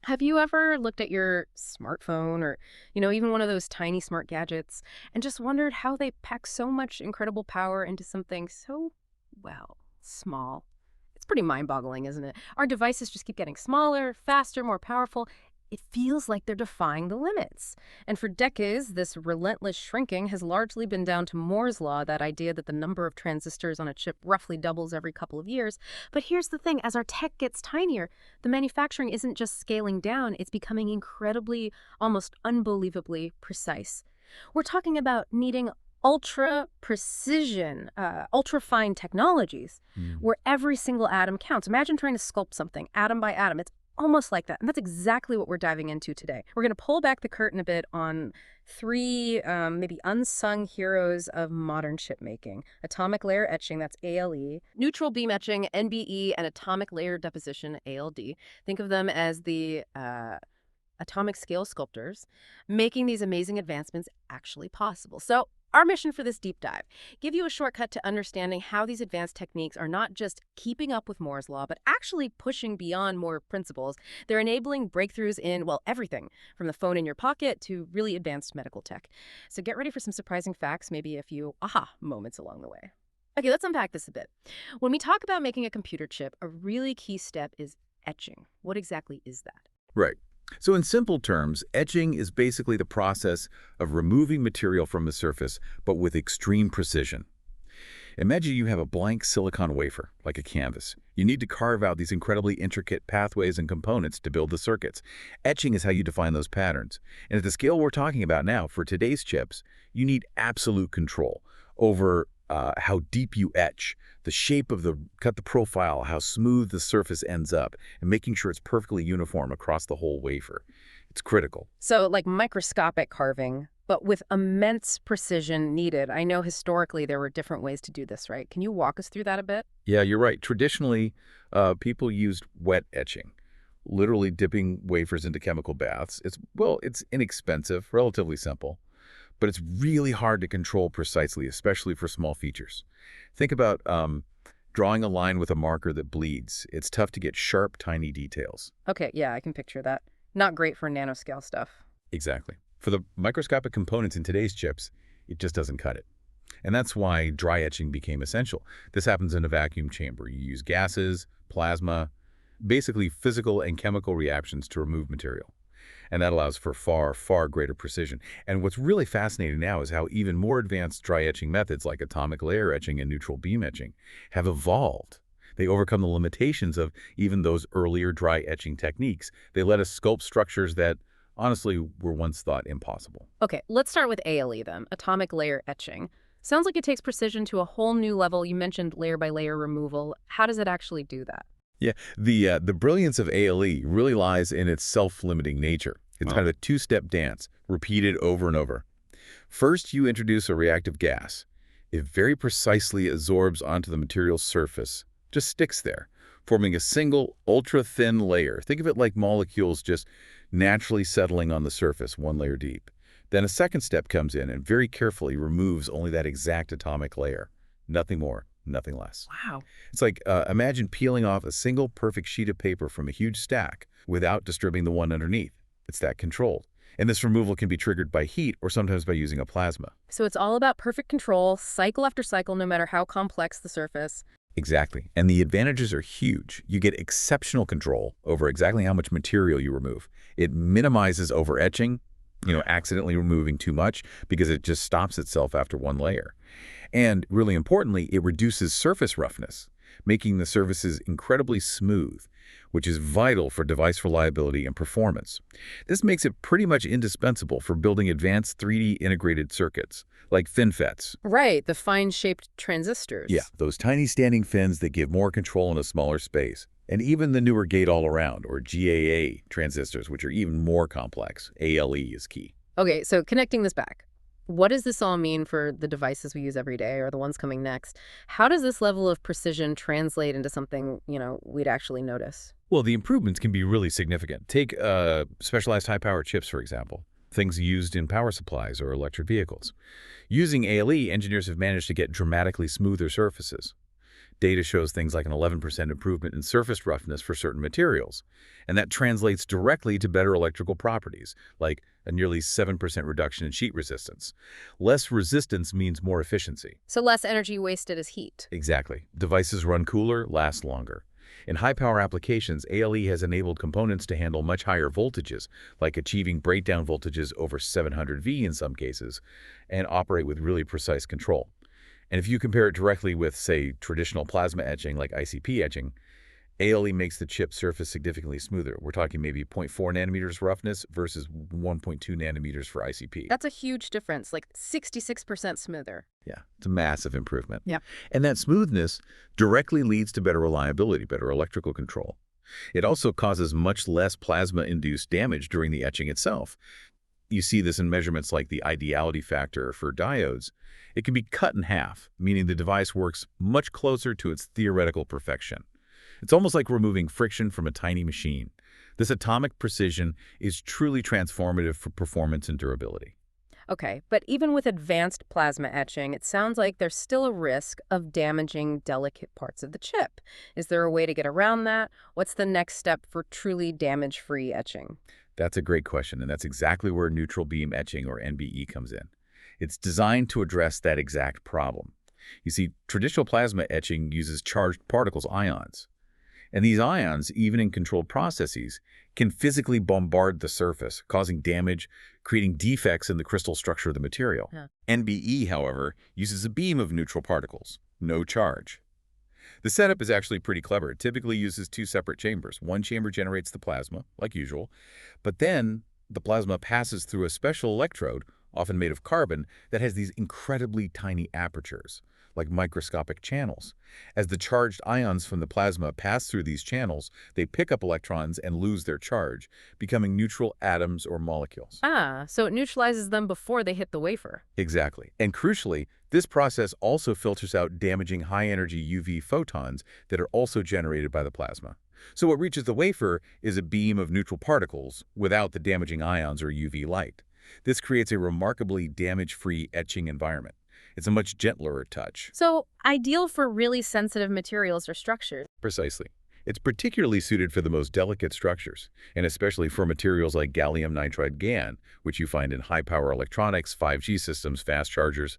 Have you ever looked at your smartphone or, even one of those tiny smart gadgets and just wondered how they pack so much incredible power into something so, well, small? It's pretty mind-boggling, isn't it? Our devices just keep getting smaller, faster, more powerful. It feels like they're defying the limits. And for decades, this relentless shrinking has largely been down to Moore's law, that idea that the number of transistors on a chip roughly doubles every couple of years. But here's the thing, as our tech gets tinier, the manufacturing isn't just scaling down, it's becoming incredibly, almost unbelievably precise. We're talking about needing ultra precision, ultra fine technologies where every single atom counts. Imagine trying to sculpt something atom by atom. It's almost like that. And that's exactly what we're diving into today. We're going to pull back the curtain a bit on three maybe unsung heroes of modern chip making. Atomic layer etching, that's ALE, neutral beam etching, NBE, and atomic layer deposition, ALD. Think of them as the atomic scale sculptors, making these amazing advancements actually possible. So our mission for this deep dive, give you a shortcut to understanding how these advanced techniques are not just keeping up with Moore's law, but actually pushing beyond Moore principles. They're enabling breakthroughs in, well, everything, from the phone in your pocket to really advanced medical tech. So get ready for some surprising facts, maybe a few aha moments along the way. Okay, let's unpack this a bit. When we talk about making a computer chip, a really key step is etching. What exactly is that? Right. So in simple terms, etching is basically the process of removing material from the surface, but with extreme precision. Imagine you have a blank silicon wafer, like a canvas. You need to carve out these incredibly intricate pathways and components to build the circuits. Etching is how you define those patterns. And at the scale we're talking about now, for today's chips, you need absolute control over how deep you etch, the shape of cut the profile, how smooth the surface ends up, and making sure it's perfectly uniform across the whole wafer. It's critical. So like microscopic carving, but with immense precision needed. I know historically there were different ways to do this, right? Can you walk us through that a bit? Yeah, you're right. Traditionally, people used wet etching, literally dipping wafers into chemical baths. It's inexpensive, relatively simple, but it's really hard to control precisely, especially for small features. Think about drawing a line with a marker that bleeds. It's tough to get sharp, tiny details. Okay, yeah, I can picture that. Not great for nanoscale stuff. Exactly. For the microscopic components in today's chips, it just doesn't cut it. And that's why dry etching became essential. This happens in a vacuum chamber. You use gases, plasma, basically physical and chemical reactions to remove material. And that allows for far, far greater precision. And what's really fascinating now is how even more advanced dry etching methods like atomic layer etching and neutral beam etching have evolved. They overcome the limitations of even those earlier dry etching techniques. They let us sculpt structures that honestly were once thought impossible. Okay, let's start with ALE then, atomic layer etching. Sounds like it takes precision to a whole new level. You mentioned layer by layer removal. How does it actually do that? Yeah, the brilliance of ALE really lies in its self-limiting nature. It's kind of a two-step dance, repeated over and over. First, you introduce a reactive gas. It very precisely absorbs onto the material's surface, just sticks there, forming a single ultra-thin layer. Think of it like molecules just naturally settling on the surface, one layer deep. Then a second step comes in and very carefully removes only that exact atomic layer. Nothing more, nothing less. Wow. It's like, imagine peeling off a single perfect sheet of paper from a huge stack without disturbing the one underneath. It's that controlled. And this removal can be triggered by heat or sometimes by using a plasma. So it's all about perfect control, cycle after cycle, no matter how complex the surface. Exactly. And the advantages are huge. You get exceptional control over exactly how much material you remove. It minimizes over-etching, accidentally removing too much, because it just stops itself after one layer. And really importantly, it reduces surface roughness, making the surfaces incredibly smooth, which is vital for device reliability and performance. This makes it pretty much indispensable for building advanced 3D integrated circuits, like FinFETs. Right, the fine-shaped transistors. Yeah, those tiny standing fins that give more control in a smaller space. And even the newer gate-all-around, or GAA transistors, which are even more complex. ALE is key. Okay, so connecting this back. What does this all mean for the devices we use every day or the ones coming next? How does this level of precision translate into something, we'd actually notice? Well, the improvements can be really significant. Take specialized high-power chips, for example, things used in power supplies or electric vehicles. Using ALE, engineers have managed to get dramatically smoother surfaces. Data shows things like an 11% improvement in surface roughness for certain materials, and that translates directly to better electrical properties, like a nearly 7% reduction in sheet resistance. Less resistance means more efficiency. So less energy wasted as heat. Exactly. Devices run cooler, last longer. In high-power applications, ALE has enabled components to handle much higher voltages, like achieving breakdown voltages over 700 V in some cases, and operate with really precise control. And if you compare it directly with, say, traditional plasma etching like ICP etching, ALE makes the chip surface significantly smoother. We're talking maybe zero point 0.4 nanometers roughness versus 1.2 nanometers for ICP. That's a huge difference, like 66% smoother. Yeah, it's a massive improvement. Yeah. And that smoothness directly leads to better reliability, better electrical control. It also causes much less plasma-induced damage during the etching itself. You see this in measurements like the ideality factor for diodes. It can be cut in half, meaning the device works much closer to its theoretical perfection. It's almost like removing friction from a tiny machine. This atomic precision is truly transformative for performance and durability. Okay, but even with advanced plasma etching, it sounds like there's still a risk of damaging delicate parts of the chip. Is there a way to get around that? What's the next step for truly damage-free etching? That's a great question, and that's exactly where neutral beam etching, or NBE, comes in. It's designed to address that exact problem. You see, traditional plasma etching uses charged particles, ions. And these ions, even in controlled processes, can physically bombard the surface, causing damage, creating defects in the crystal structure of the material. Huh. NBE, however, uses a beam of neutral particles, no charge. The setup is actually pretty clever. It typically uses two separate chambers. One chamber generates the plasma, like usual, but then the plasma passes through a special electrode, often made of carbon, that has these incredibly tiny apertures, like microscopic channels. As the charged ions from the plasma pass through these channels, they pick up electrons and lose their charge, becoming neutral atoms or molecules. Ah, so it neutralizes them before they hit the wafer. Exactly. And crucially, this process also filters out damaging high-energy UV photons that are also generated by the plasma. So what reaches the wafer is a beam of neutral particles without the damaging ions or UV light. This creates a remarkably damage-free etching environment. It's a much gentler touch. So ideal for really sensitive materials or structures. Precisely. It's particularly suited for the most delicate structures, and especially for materials like gallium nitride GaN, which you find in high-power electronics, 5G systems, fast chargers,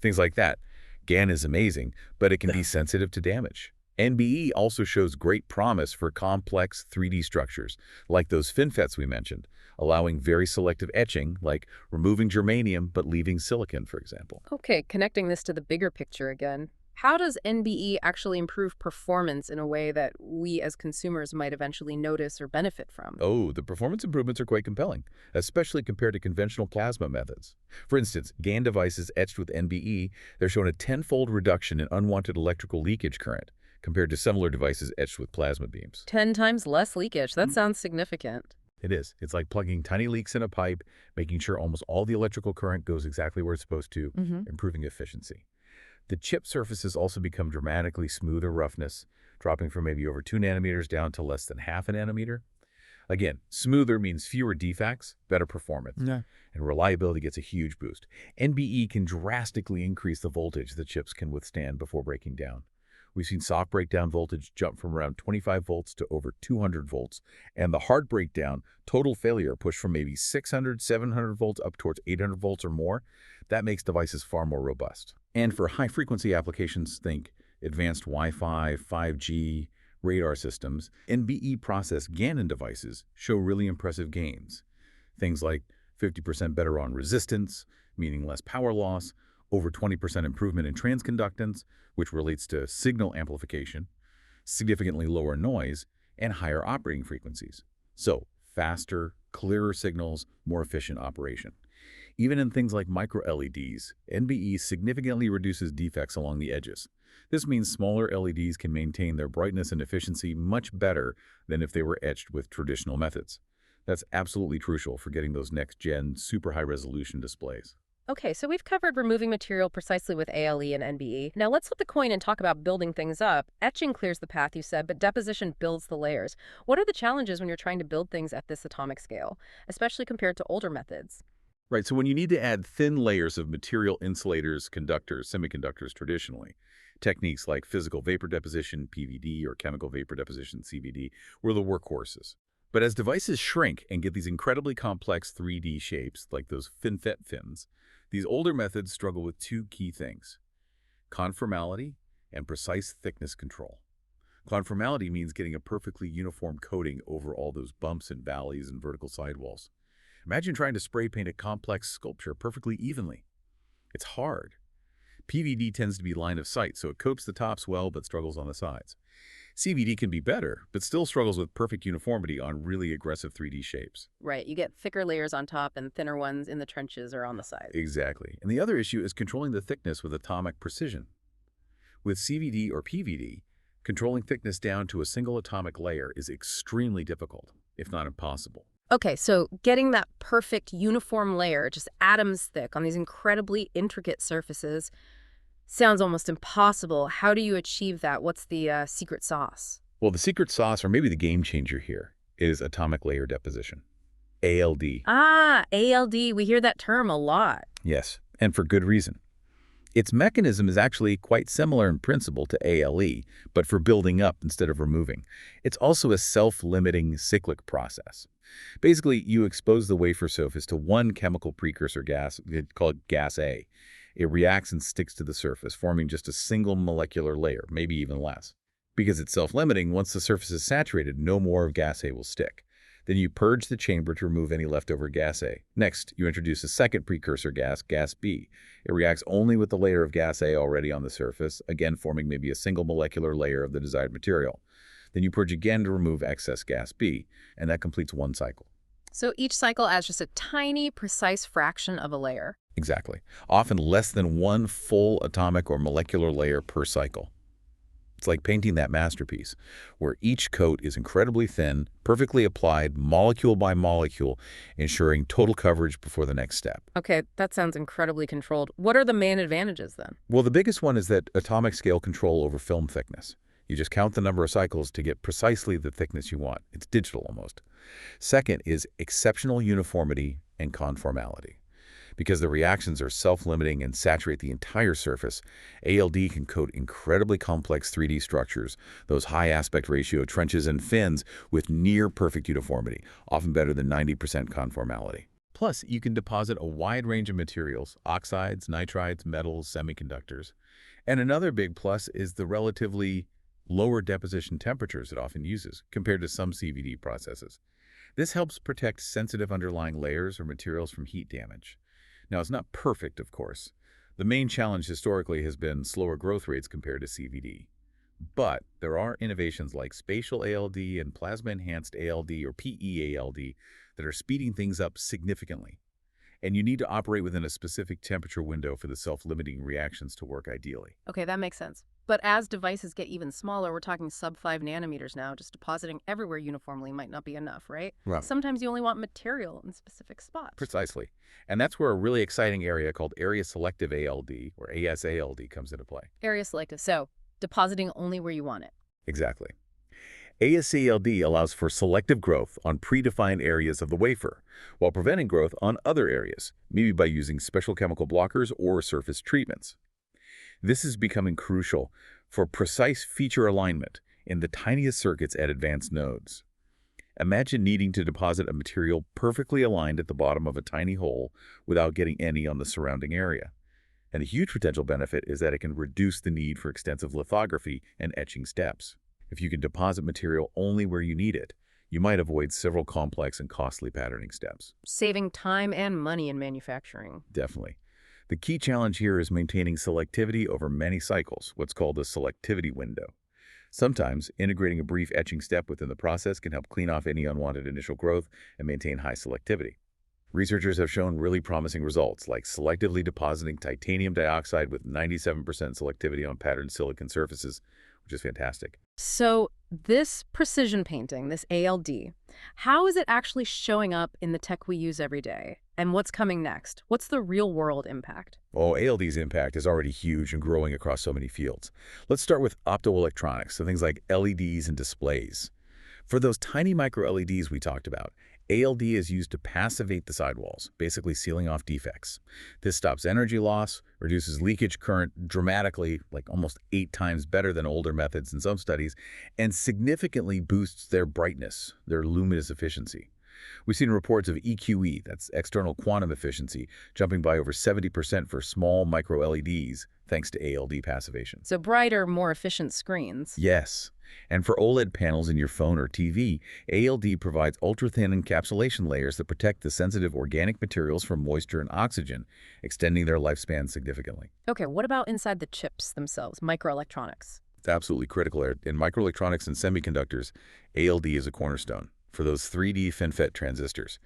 things like that. GaN is amazing, but it can be sensitive to damage. NBE also shows great promise for complex 3D structures, like those FinFETs we mentioned, allowing very selective etching, like removing germanium but leaving silicon, for example. Okay, connecting this to the bigger picture again. How does NBE actually improve performance in a way that we as consumers might eventually notice or benefit from? Oh, the performance improvements are quite compelling, especially compared to conventional plasma methods. For instance, GaN devices etched with NBE, they're shown a 10-fold reduction in unwanted electrical leakage current, compared to similar devices etched with plasma beams. 10 times less leakage. That sounds significant. It is. It's like plugging tiny leaks in a pipe, making sure almost all the electrical current goes exactly where it's supposed to, improving efficiency. The chip surfaces also become dramatically smoother roughness, dropping from maybe over 2 nanometers down to less than half a nanometer. Again, smoother means fewer defects, better performance, and reliability gets a huge boost. NBE can drastically increase the voltage the chips can withstand before breaking down. We've seen soft breakdown voltage jump from around 25 volts to over 200 volts, and the hard breakdown, total failure, push from maybe 600, 700 volts up towards 800 volts or more. That makes devices far more robust. And for high-frequency applications, think advanced Wi-Fi, 5G, radar systems, NBE process GaN devices show really impressive gains. Things like 50% better on resistance, meaning less power loss, over 20% improvement in transconductance, which relates to signal amplification, significantly lower noise, and higher operating frequencies. So, faster, clearer signals, more efficient operation. Even in things like micro-LEDs, NBE significantly reduces defects along the edges. This means smaller LEDs can maintain their brightness and efficiency much better than if they were etched with traditional methods. That's absolutely crucial for getting those next-gen, super high-resolution displays. Okay, so we've covered removing material precisely with ALE and NBE. Now let's flip the coin and talk about building things up. Etching clears the path, you said, but deposition builds the layers. What are the challenges when you're trying to build things at this atomic scale, especially compared to older methods? Right, so when you need to add thin layers of material insulators, conductors, semiconductors traditionally, Techniques like physical vapor deposition, PVD, or chemical vapor deposition, CVD, were the workhorses. But as devices shrink and get these incredibly complex 3D shapes, like those FinFET fins, these older methods struggle with two key things: conformality and precise thickness control. Conformality means getting a perfectly uniform coating over all those bumps and valleys and vertical sidewalls. Imagine trying to spray paint a complex sculpture perfectly evenly. It's hard. PVD tends to be line of sight, so it coats the tops well but struggles on the sides. CVD can be better, but still struggles with perfect uniformity on really aggressive 3D shapes. Right, you get thicker layers on top and thinner ones in the trenches or on the sides. Exactly. And the other issue is controlling the thickness with atomic precision. With CVD or PVD, controlling thickness down to a single atomic layer is extremely difficult, if not impossible. Okay, so getting that perfect uniform layer, just atoms thick on these incredibly intricate surfaces, sounds almost impossible. How do you achieve that? What's the secret sauce? Well, the secret sauce, or maybe the game changer here, is atomic layer deposition. ALD. Ah, ALD. We hear that term a lot. Yes, and for good reason. Its mechanism is actually quite similar in principle to ALE, but for building up instead of removing. It's also a self-limiting cyclic process. Basically, you expose the wafer surface to one chemical precursor gas, called gas A. It reacts and sticks to the surface, forming just a single molecular layer, maybe even less. Because it's self-limiting, once the surface is saturated, no more of gas A will stick. Then you purge the chamber to remove any leftover gas A. Next, you introduce a second precursor gas, gas B. It reacts only with the layer of gas A already on the surface, again forming maybe a single molecular layer of the desired material. Then you purge again to remove excess gas B, and that completes one cycle. So each cycle adds just a tiny, precise fraction of a layer. Exactly. Often less than one full atomic or molecular layer per cycle. It's like painting that masterpiece, where each coat is incredibly thin, perfectly applied, molecule by molecule, ensuring total coverage before the next step. Okay, that sounds incredibly controlled. What are the main advantages then? Well, the biggest one is that atomic scale control over film thickness. You just count the number of cycles to get precisely the thickness you want. It's digital almost. Second is exceptional uniformity and conformality. Because the reactions are self-limiting and saturate the entire surface, ALD can coat incredibly complex 3D structures, those high aspect ratio trenches and fins, with near-perfect uniformity, often better than 90% conformality. Plus, you can deposit a wide range of materials: oxides, nitrides, metals, semiconductors. And another big plus is the relatively lower deposition temperatures it often uses, compared to some CVD processes. This helps protect sensitive underlying layers or materials from heat damage. Now, it's not perfect, of course. The main challenge historically has been slower growth rates compared to CVD. But there are innovations like spatial ALD and plasma-enhanced ALD or PEALD that are speeding things up significantly. And you need to operate within a specific temperature window for the self-limiting reactions to work ideally. Okay, that makes sense. But as devices get even smaller, we're talking sub 5 nanometers now, just depositing everywhere uniformly might not be enough, right? Right. Sometimes you only want material in specific spots. Precisely. And that's where a really exciting area called area selective ALD, or ASALD, comes into play. Area selective, so depositing only where you want it. Exactly. ASALD allows for selective growth on predefined areas of the wafer, while preventing growth on other areas, maybe by using special chemical blockers or surface treatments. This is becoming crucial for precise feature alignment in the tiniest circuits at advanced nodes. Imagine needing to deposit a material perfectly aligned at the bottom of a tiny hole without getting any on the surrounding area. And a huge potential benefit is that it can reduce the need for extensive lithography and etching steps. If you can deposit material only where you need it, you might avoid several complex and costly patterning steps. Saving time and money in manufacturing. Definitely. The key challenge here is maintaining selectivity over many cycles, what's called a selectivity window. Sometimes, integrating a brief etching step within the process can help clean off any unwanted initial growth and maintain high selectivity. Researchers have shown really promising results, like selectively depositing titanium dioxide with 97% selectivity on patterned silicon surfaces, which is fantastic. So this precision painting, this ALD, how is it actually showing up in the tech we use every day? And what's coming next? What's the real-world impact? Oh, ALD's impact is already huge and growing across so many fields. Let's start with optoelectronics, so things like LEDs and displays. For those tiny micro-LEDs we talked about, ALD is used to passivate the sidewalls, basically sealing off defects. This stops energy loss, reduces leakage current dramatically, like almost 8 times better than older methods in some studies, and significantly boosts their brightness, their luminous efficiency. We've seen reports of EQE, that's external quantum efficiency, jumping by over 70% for small micro-LEDs, thanks to ALD passivation. So brighter, more efficient screens. Yes. And for OLED panels in your phone or TV, ALD provides ultra-thin encapsulation layers that protect the sensitive organic materials from moisture and oxygen, extending their lifespan significantly. Okay, what about inside the chips themselves, microelectronics? It's absolutely critical. In microelectronics and semiconductors, ALD is a cornerstone for those 3D FinFET transistors.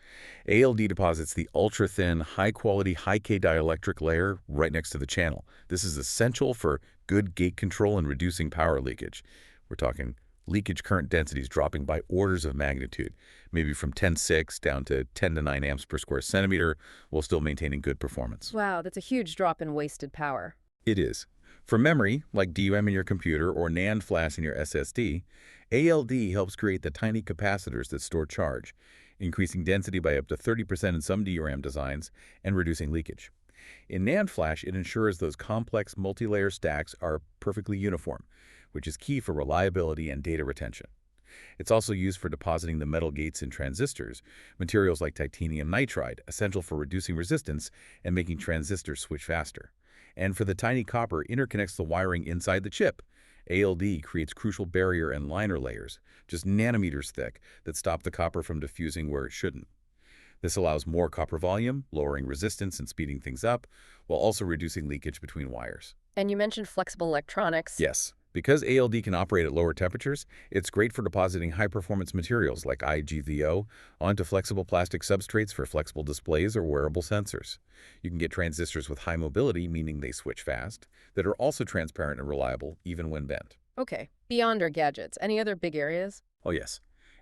ALD deposits the ultra-thin, high-quality, high-K dielectric layer right next to the channel. This is essential for good gate control and reducing power leakage. We're talking leakage current densities dropping by orders of magnitude, maybe from 10.6 down to 10 to 9 amps per square centimeter, while still maintaining good performance. Wow, that's a huge drop in wasted power. It is. For memory, like DRAM in your computer or NAND flash in your SSD, ALD helps create the tiny capacitors that store charge, increasing density by up to 30% in some DRAM designs and reducing leakage. In NAND flash, it ensures those complex multi-layer stacks are perfectly uniform, which is key for reliability and data retention. It's also used for depositing the metal gates in transistors, materials like titanium nitride, essential for reducing resistance and making transistors switch faster. And for the tiny copper interconnects the wiring inside the chip. ALD creates crucial barrier and liner layers, just nanometers thick, that stop the copper from diffusing where it shouldn't. This allows more copper volume, lowering resistance and speeding things up, while also reducing leakage between wires. And you mentioned flexible electronics. Yes. Because ALD can operate at lower temperatures, it's great for depositing high-performance materials like IGVO onto flexible plastic substrates for flexible displays or wearable sensors. You can get transistors with high mobility, meaning they switch fast, that are also transparent and reliable, even when bent. Okay, beyond our gadgets, any other big areas? Oh yes.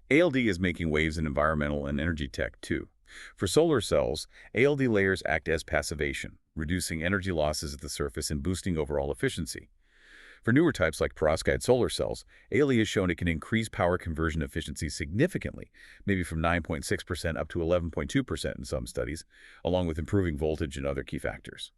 ALD is making waves in environmental and energy tech, too. For solar cells, ALD layers act as passivation, reducing energy losses at the surface and boosting overall efficiency. For newer types like perovskite solar cells, ALD has shown it can increase power conversion efficiency significantly, maybe from 9.6% up to 11.2% in some studies, along with improving voltage and other key factors.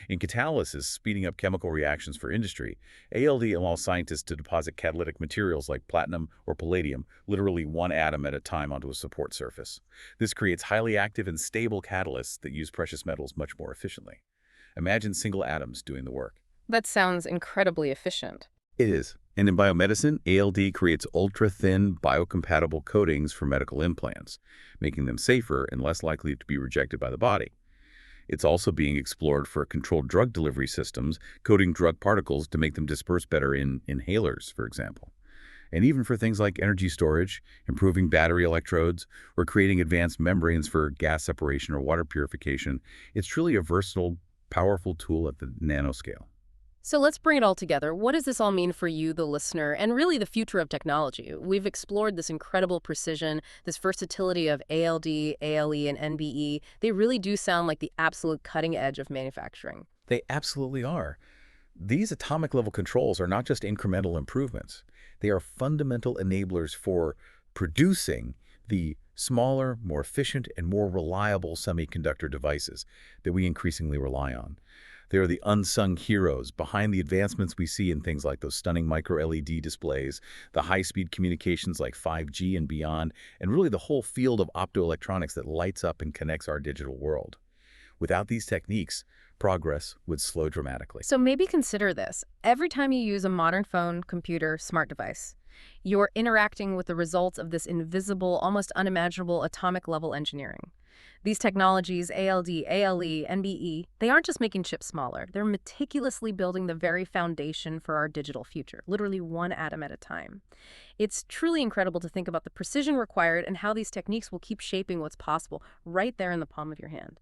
In catalysis, speeding up chemical reactions for industry, ALD allows scientists to deposit catalytic materials like platinum or palladium, literally one atom at a time, onto a support surface. This creates highly active and stable catalysts that use precious metals much more efficiently. Imagine single atoms doing the work. That sounds incredibly efficient. It is. And in biomedicine, ALD creates ultra-thin, biocompatible coatings for medical implants, making them safer and less likely to be rejected by the body. It's also being explored for controlled drug delivery systems, coating drug particles to make them disperse better in inhalers, for example. And even for things like energy storage, improving battery electrodes, or creating advanced membranes for gas separation or water purification, it's truly a versatile, powerful tool at the nanoscale. So let's bring it all together. What does this all mean for you, the listener, and really the future of technology? We've explored this incredible precision, this versatility of ALD, ALE, and NBE. They really do sound like the absolute cutting edge of manufacturing. They absolutely are. These atomic-level controls are not just incremental improvements. They are fundamental enablers for producing the smaller, more efficient, and more reliable semiconductor devices that we increasingly rely on. They are the unsung heroes behind the advancements we see in things like those stunning micro-LED displays, the high-speed communications like 5G and beyond, and really the whole field of optoelectronics that lights up and connects our digital world. Without these techniques, progress would slow dramatically. So maybe consider this. Every time you use a modern phone, computer, smart device, you're interacting with the results of this invisible, almost unimaginable atomic-level engineering. These technologies, ALD, ALE, NBE, they aren't just making chips smaller. They're meticulously building the very foundation for our digital future, literally one atom at a time. It's truly incredible to think about the precision required and how these techniques will keep shaping what's possible right there in the palm of your hand.